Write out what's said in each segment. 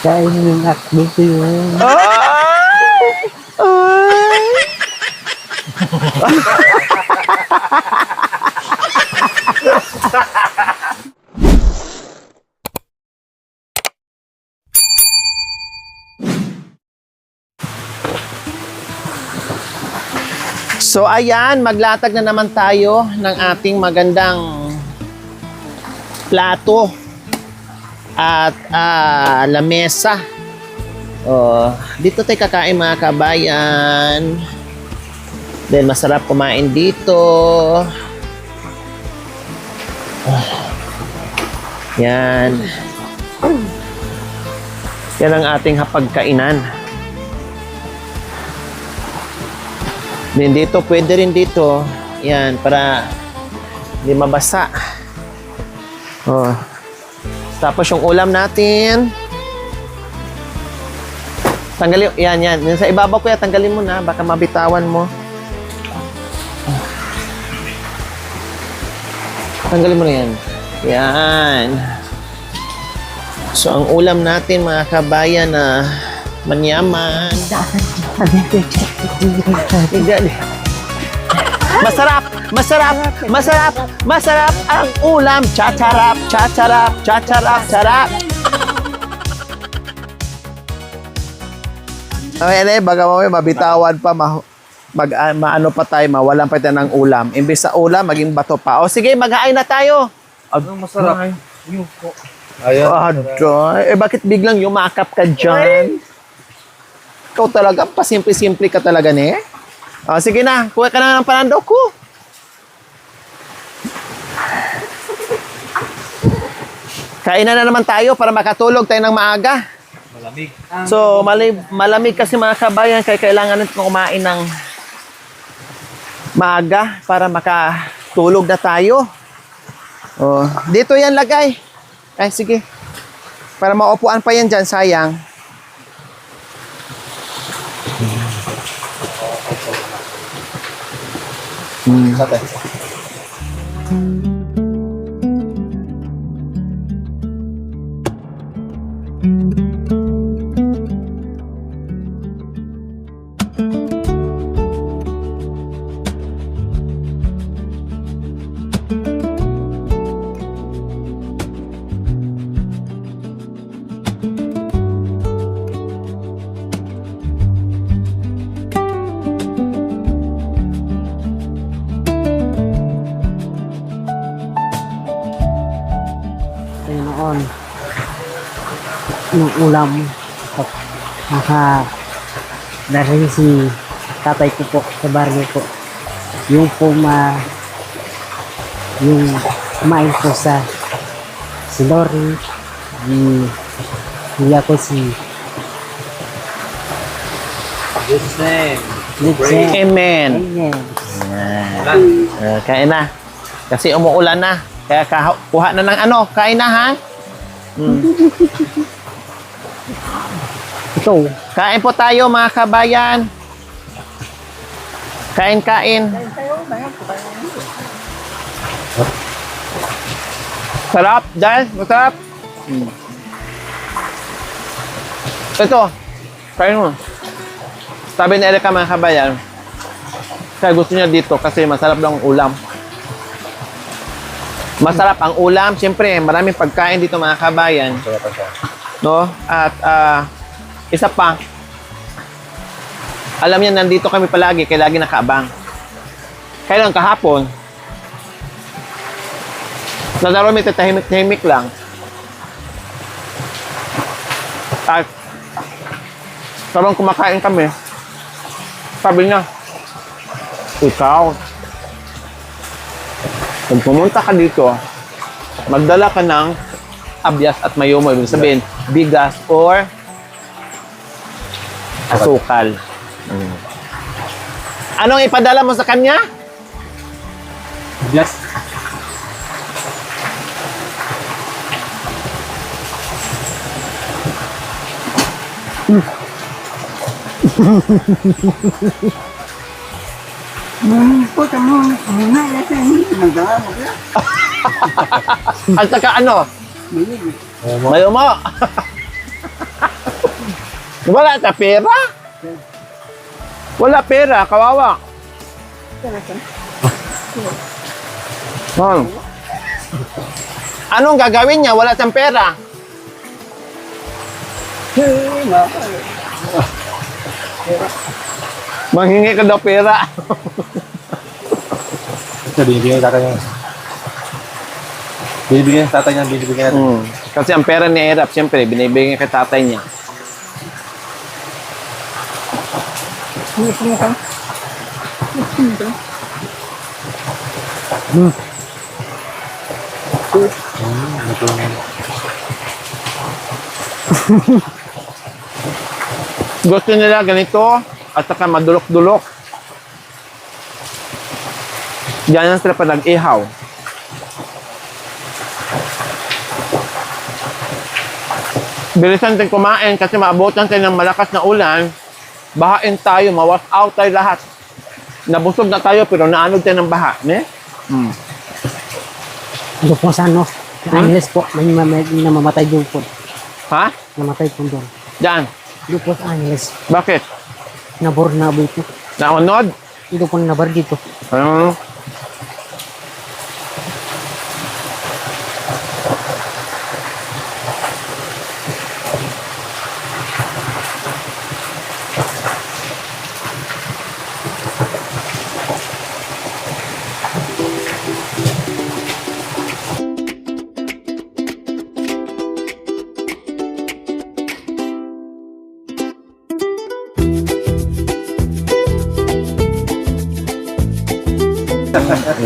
Kainin ng akbo ko yun. So ayan, maglatag na naman tayo ng ating magandang plato at lamesa. Oh, dito tayo kakain mga kabayan. Then masarap kumain dito. Yan. Yan ang ating hapagkainan. Then dito, pwede rin dito. Yan, para hindi mabasa. Oh. Tapos yung ulam natin. Tanggalin, yan. Sa ibabaw ko yan, tanggalin mo na. Baka mabitawan mo. Tanggalin mo na yan. Yan. So, ang ulam natin, mga kabayan, na manyaman. Masarap ang ulam. Chacharap, sarap. Okay, baga mamaya mabitawan pa, maano pa tayo, mawalan pa tayo ng ulam. Imbis sa ulam, maging bato pa. O sige, maghain na tayo. Masarap. Yuko. Bakit biglang yumakap ka dyan? Ikaw talaga, pasimple-simple ka talaga, ne? O, sige na, kuha ka na ng panandok ko. Kainan na naman tayo para makatulog tayo ng maaga. Malamig. So, malamig kasi mga kabayan, kaya kailangan natin kumain ng maaga para makatulog na tayo. O, dito yan lagay. Ay, sige. Para maupuan pa yan dyan, sayang. Sate. Kaya noon, yung ulam, dahil si tatay ko po sa baryo po, yung kumain po sa si Lori, hindi ako si Jesus name. Lidze. Amen. Amen. Kain na. Kasi umuulan na. Kaya kuha na ng ano. Kain na, ha? Ito, Kain po tayo, mga kabayan. Kain. Sarap, Dal. Masarap. Ito. Kain mo. Sabi ni Erika, mga kabayan, kaya gusto niya dito kasi masarap lang ang ulam. Masarap ang ulam. Siyempre, maraming pagkain dito, mga kabayan. Sarap pa siya. No? At isa pa, alam niya, nandito kami palagi, kaya lagi nakaabang. Kaya lang kahapon, nadaro may tahimik-tahimik lang. At sabang kumakain kami, sabi niya, ikaw, kung pumunta ka dito, magdala ka ng abyas at mayumo. Ibig sabihin, bigas or asukal. Anong ipadala mo sa kanya? Yes. At saka ano? Mayumo. Wala ka pera? Wala pera, kawawa. Anong gagawin niya? Wala siyang pera. Manghingi ka daw pera. Ito, binibigyan yung tatay niya. Binibigyan yung tatay niya, binibigyan natin. Kasi ang pera ni Erap, siyempre, binibigyan kay tatay niya. Gusto nila ganito at saka madulok-dulok. Diyan ang sila pa nag-ihaw. Bilisan din kumain kasi maabutan tayo ng malakas na ulan. Bahain tayo, mawas out tayo lahat. Nabusog na tayo pero naanog tayo ng baha. Ne? Ito po sa ano, sa Angeles po, may namamatay doon po. Ha? Namatay po doon. Diyan. Ito po sa Angeles, Bakit? nabor na po ito. Naunod? Ito po nabar dito. Ano?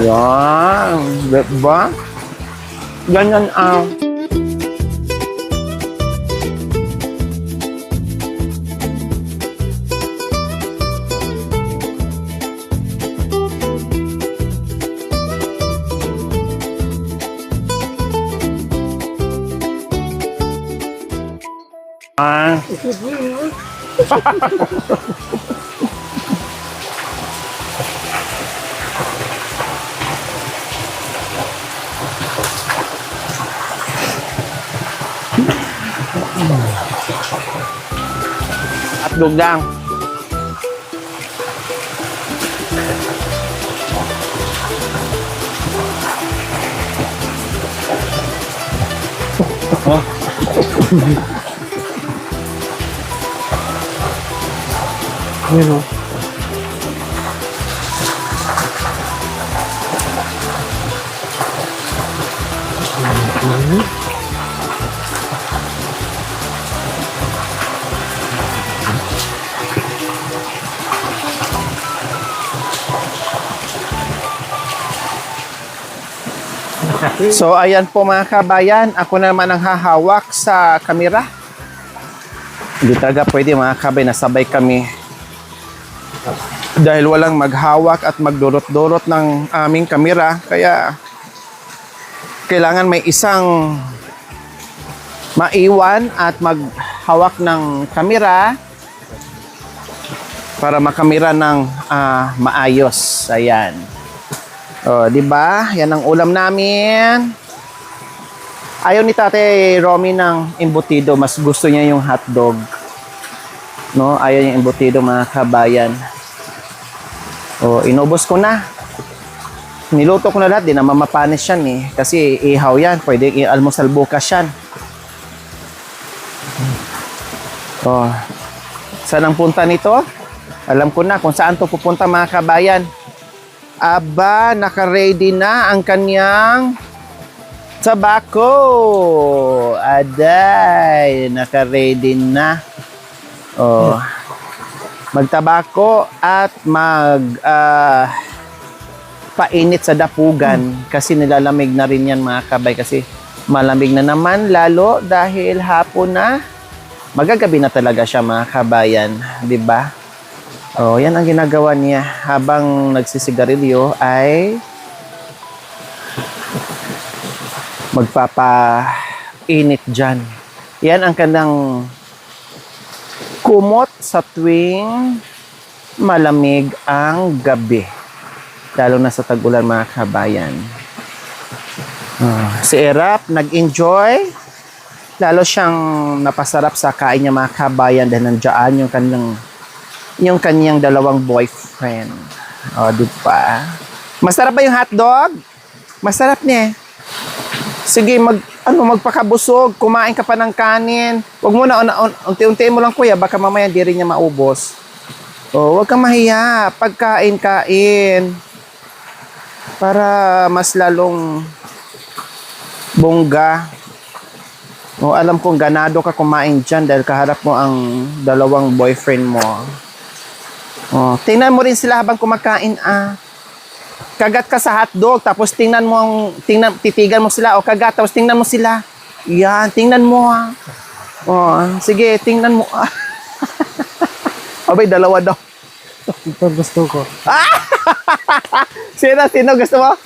Yan. Diba? Ganyan ang... Ah. At lang. Yun o. So, ayan po mga kabayan. Ako na naman ang hahawak sa kamera. Hindi talaga pwede mga kabayan na sabay kami. Dahil walang maghawak at magdurot-durot ng aming kamera. Kaya, kailangan may isang maiwan at maghawak ng kamera para makamera ng maayos. Ayan. Oh, 'di ba? Yan ang ulam namin. Ayaw ni Tate Romy ng embutido, mas gusto niya yung hotdog. No, ayaw yung embutido mga kabayan. Oh, inubos ko na. Niluto ko na lahat, di na mamapanis yan eh. Kasi ihaw yan, pwede i-almusal bukas yan. Oh, saan ang punta nito? Alam ko na kung saan to pupunta mga kabayan. Aba, naka-ready na ang kanyang tabako. Aday, naka-ready na. Oh. Magtabako at painit sa dapugan kasi nilalamig na rin yan mga kabay kasi malamig na naman lalo dahil hapon na. Magagabi na talaga siya mga kabayan, 'di ba? Oh, yan ang ginagawa niya habang nagsisigarilyo ay magpapainit dyan. Yan ang kanyang kumot sa tuwing malamig ang gabi. Lalo na sa tag-ulan mga kabayan. Si Erap nag-enjoy lalo siyang napasarap sa kain niya mga kabayan dahil nandiyan yung kanyang dalawang boyfriend. O, di ba? Masarap ba yung hotdog? Masarap niya. Sige, magpakabusog. Kumain ka pa ng kanin. Huwag mo na, unti-unti mo lang kuya. Baka mamaya di rin niya maubos. O, huwag kang mahiya. Pagkain-kain. Para mas lalong bongga. O, alam kong ganado ka kumain dyan dahil kaharap mo ang dalawang boyfriend mo. O, tingnan mo rin sila habang kumakain, Kagat ka sa hotdog, tapos titigan mo sila, o kagat, tapos tingnan mo sila. Yan, tingnan mo, O, sige, tingnan mo, Abay, dalawa daw. Ito gusto ko. Sino gusto mo?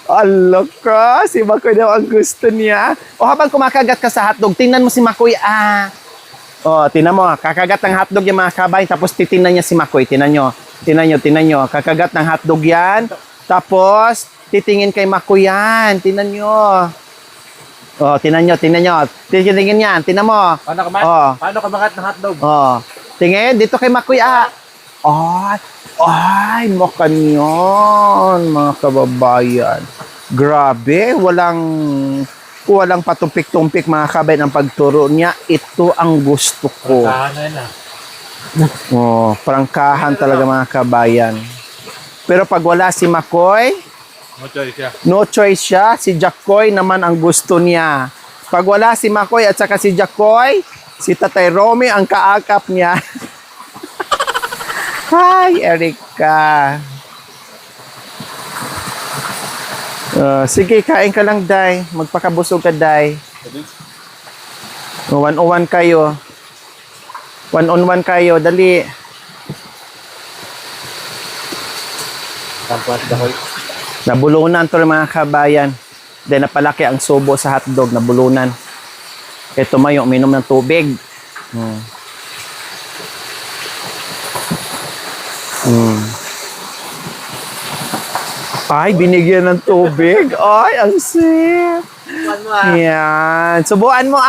Ala ka, si Makoy daw ang gusto niya. O habang kumakagat ka sa hotdog, tingnan mo si Makoy, O, tingnan mo, kakagat ng hotdog yung mga kabayan, tapos titingnan niya si Makoy. Tingnan nyo. Kakagat ng hotdog yan, tapos titingin kay Makoy yan. Tingnan nyo. O, tingnan nyo. Tingin yan, tingnan mo. Paano ka makat ng hotdog? O, tingin, dito kay Makoy, Ay, makanyon, mga kababayan. Grabe, walang patumpik-tumpik mga kabayan ang pagturo niya. Ito ang gusto ko. Prangkahan talaga mga kabayan. Pero pag wala si Makoy, no choice siya. Si Jacoy naman ang gusto niya. Pag wala si Makoy at saka si Jacoy, si Tatay Romy ang kaakap niya. Hi, Erica. Sige, kain ka lang, Day. Magpakabusog ka, Day. 1-on-1 kayo. 1-on-1 kayo, dali. Nabulunan to mga kabayan. Then napalaki ang subo sa hotdog, nabulunan. Ito mayo, uminom ng tubig. Ay, binigyan ng tubig. Ay, ang sip. Yan. Subuan mo,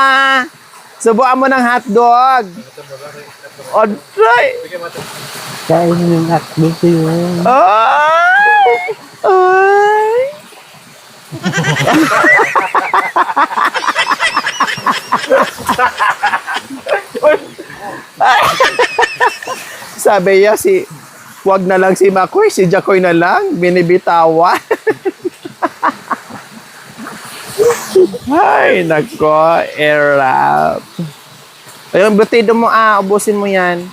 Subuan mo ng hotdog. Odray. Kainin yung hotdog ko yun. Ay. Sabi niya wag na lang si Makoy, si Jacoy na lang, binibitawan. Ay, nako, erap. Ayun, butido mo, ubusin mo yan.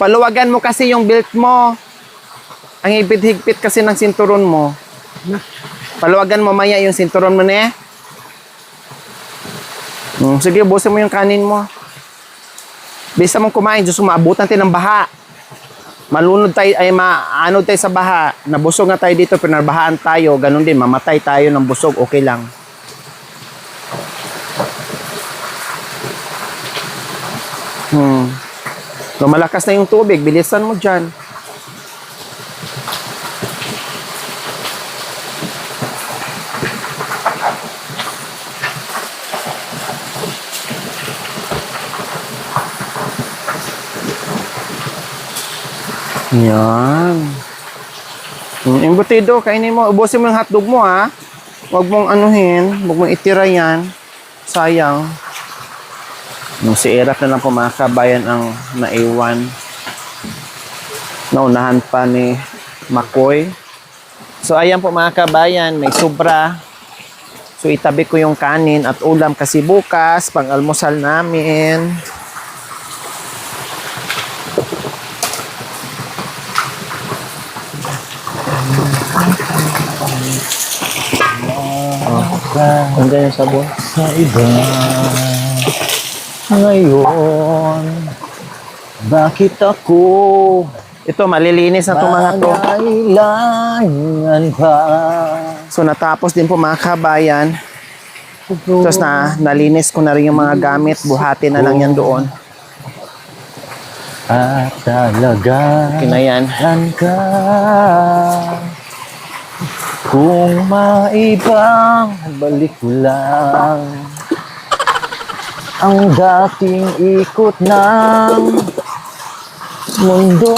Paluwagan mo kasi yung belt mo. Ang higpit-higpit kasi ng sinturon mo. Paluwagan mo maya yung sinturon mo na sige, busin mo yung kanin mo. Bisa mong kumain, Diyos, maabutan tayo ng baha. Malunod tayo, maanod tayo sa baha. Nabusog na tayo dito, pinarbahaan tayo. Ganun din, mamatay tayo ng busog, okay lang. Lumalakas na yung tubig, bilisan mo dyan. Yan. Embutido, kainin mo. Ubusin mo yung hotdog mo, Huwag mong anuhin. Huwag mong itira yan. Sayang. Si Erap na lang po mga kabayan ang naiwan. Naunahan pa ni Makoy. So, ayan po mga kabayan. May sobra. So, itabi ko yung kanin at ulam kasi bukas, pang-almusal namin. Ang ganyan sabon. Sa iba ngayon, bakit ako Ito, malilinis na itong mga to. Kailangan pa. So, natapos din po mga kabayan. Tapos nalinis ko na rin yung mga gamit. Buhati na lang yan doon. At talaga Okay na yan. ka Kung maibang balik ko lang ang dating ikot ng mundo.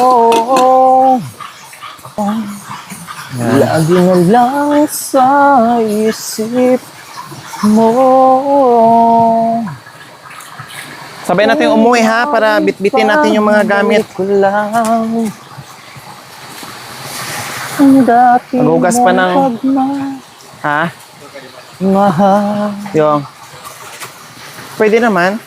Lagi na lang sa isip mo. Sabay natin umuwi ha, para bitbitin natin yung mga gamit. Balik ko lang ang dating Maghugas pa ng- Ha? mahal. Yung. Pwede naman.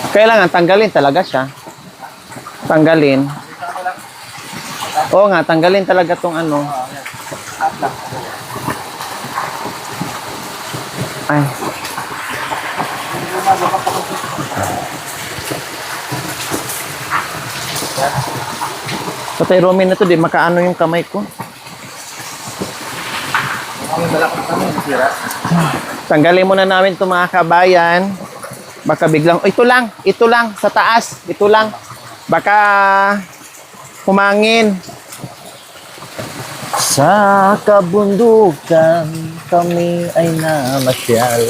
Kailangan tanggalin talaga siya. Tanggalin. Oo nga, tanggalin talaga tong ano. Ay. Patay Romy na to, di makaano yung kamay ko. Tanggalin muna namin itong mga kabayan. Baka biglang, oh, ito lang, sa taas, ito lang. Baka humangin. Sa kabundukan kami ay namasyal.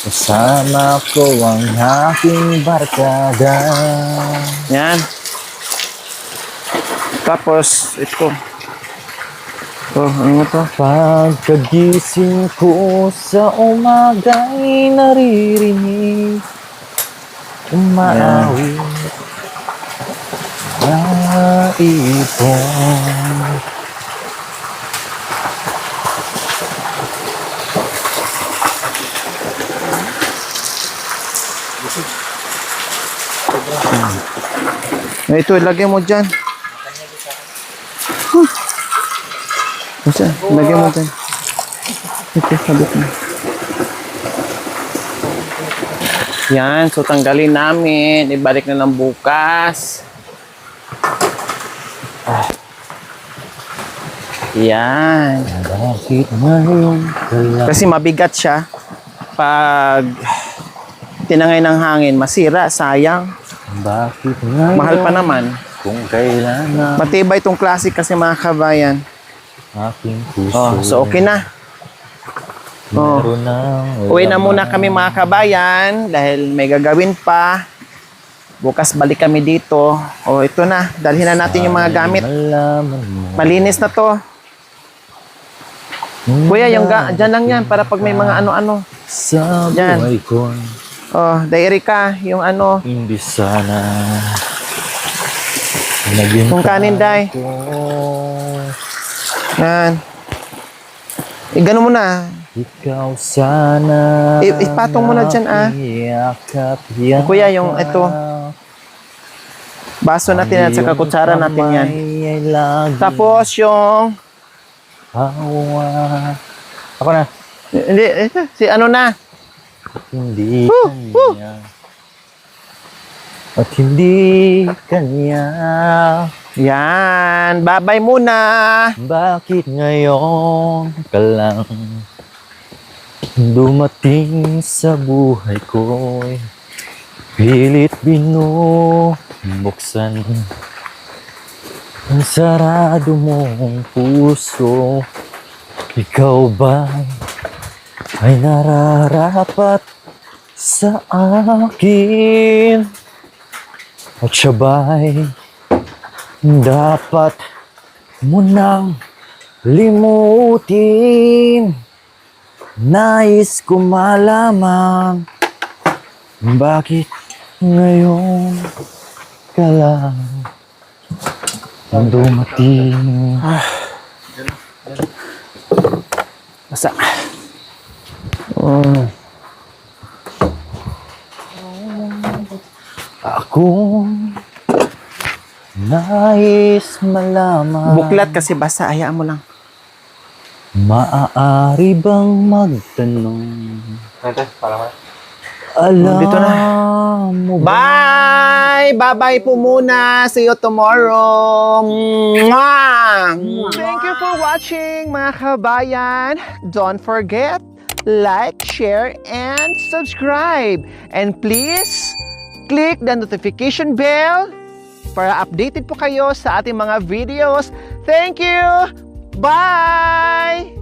Kasama ko ang aking barkada. Yan. Tapos, ito. Oh, ano to? Pagkagising ko sa umaga'y naririnig umaawit na ipon. Ito, ilagay mo dyan. Ito, ilagay mo dyan. Ito, sabit mo. Yan, so tanggalin namin. Ibalik na lang bukas. Yan. Bakit ngayon ka lang? Kasi mabigat siya. Pag tinangay ng hangin, masira, sayang. Bakit ngayon? Mahal pa naman. Kung kailan na Matibay itong classic kasi mga kabayan. aking puso. Oh, so okay na. Oh. Meron ng Uwi na muna kami mga kabayan dahil may gagawin pa. Bukas balik kami dito. O ito na, dalhin na natin yung mga gamit. Malaman mo. Malinis na to. Kuya, yung dyan lang yan para pag may mga ano-ano. Sa Yan. buhay ko, Oh, diary ka, yung ano. hindi sana naging Yung kanin, Day. ko. Yan. Gano'n mo na. Ikaw sana Ipatong mo na dyan, ah. Iyakap yan. Kuya, yung ito. Baso natin at saka kutsara natin yan. Tapos yung... Hawa. Ako na. Hindi, ito, si ano na. Hindi kanya. At hindi kanya. Yan, babay muna. Bakit ngayon ka lang dumating sa buhay ko? Pilit binubuksan ang sarado mong puso. Ikaw ba ay nararapat sa akin? At siya ba'y dapat mo nang limutin? Nais ko malaman bakit ngayon ka lang dumating. Basta. Ako nais malaman. Buklat kasi basa, hayaan mo lang. Maaari bang magtanong? Alam Dito na. mo ba? Bye! Bye-bye po muna. See you tomorrow. Mwah! Thank you for watching, mga kabayan. Don't forget, like, share, and subscribe. And please, click the notification bell para updated po kayo sa ating mga videos. Thank you! Bye!